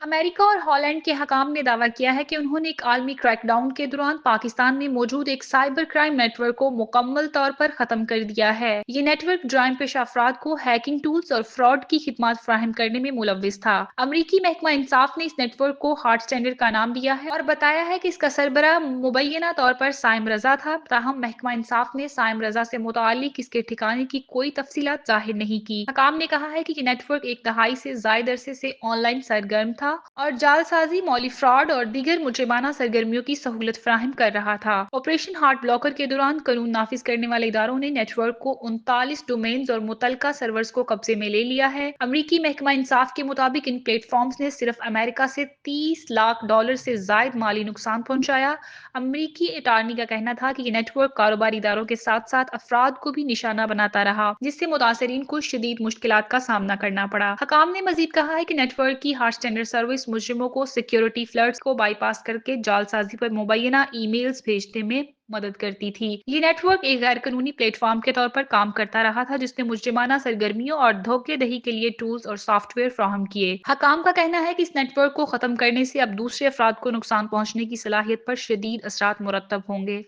امریکہ اور ہالینڈ کے حکام نے دعویٰ کیا ہے کہ انہوں نے ایک عالمی کریک ڈاؤن کے دوران پاکستان میں موجود ایک سائبر کرائم نیٹ ورک کو مکمل طور پر ختم کر دیا ہے۔ یہ نیٹ ورک جرائم پیشہ افراد کو ہیکنگ ٹولز اور فراڈ کی خدمات فراہم کرنے میں ملوث تھا۔ امریکی محکمہ انصاف نے اس نیٹ ورک کو ہارٹ اسٹینڈرڈ کا نام دیا ہے اور بتایا ہے کہ اس کا سربراہ مبینہ طور پر سائم رضا تھا، تاہم محکمہ انصاف نے سائم رضا سے متعلق اس کے ٹھکانے کی کوئی تفصیلات ظاہر نہیں کی۔ حکام نے کہا ہے کہ یہ نیٹ ورک ایک دہائی سے زائد عرصے سے آن لائن سرگرم تھا اور جعل سازی، مالی فراڈ اور دیگر مجرمانہ سرگرمیوں کی سہولت فراہم کر رہا تھا۔ آپریشن ہارٹ بلاکر کے دوران قانون نافذ کرنے والے اداروں نے نیٹ ورک کو 39 ڈومینز اور متعلقہ سرورز کو قبضے میں لے لیا ہے۔ امریکی محکمہ انصاف کے مطابق ان پلیٹ فارمز نے صرف امریکہ سے $30 لاکھ سے زائد مالی نقصان پہنچایا۔ امریکی اٹارنی کا کہنا تھا کہ یہ نیٹ ورک کاروباری اداروں کے ساتھ ساتھ افراد کو بھی نشانہ بناتا رہا، جس سے متاثرین کو شدید مشکلات کا سامنا کرنا پڑا۔ حکام نے مزید کہا ہے کہ نیٹ ورک کی ہارٹ اسٹینڈرڈ سروس مجرموں کو سیکیورٹی فلرٹس کو بائی پاس کرکے جعل سازی پر مبینہ ای میلز بھیجنے میں مدد کرتی تھی۔ یہ نیٹ ورک ایک غیر قانونی پلیٹ فارم کے طور پر کام کرتا رہا تھا جس نے مجرمانہ سرگرمیوں اور دھوکے دہی کے لیے ٹولز اور سافٹ ویئر فراہم کیے۔ حکام کا کہنا ہے کہ اس نیٹ ورک کو ختم کرنے سے اب دوسرے افراد کو نقصان پہنچنے کی صلاحیت پر شدید اثرات مرتب ہوں گے۔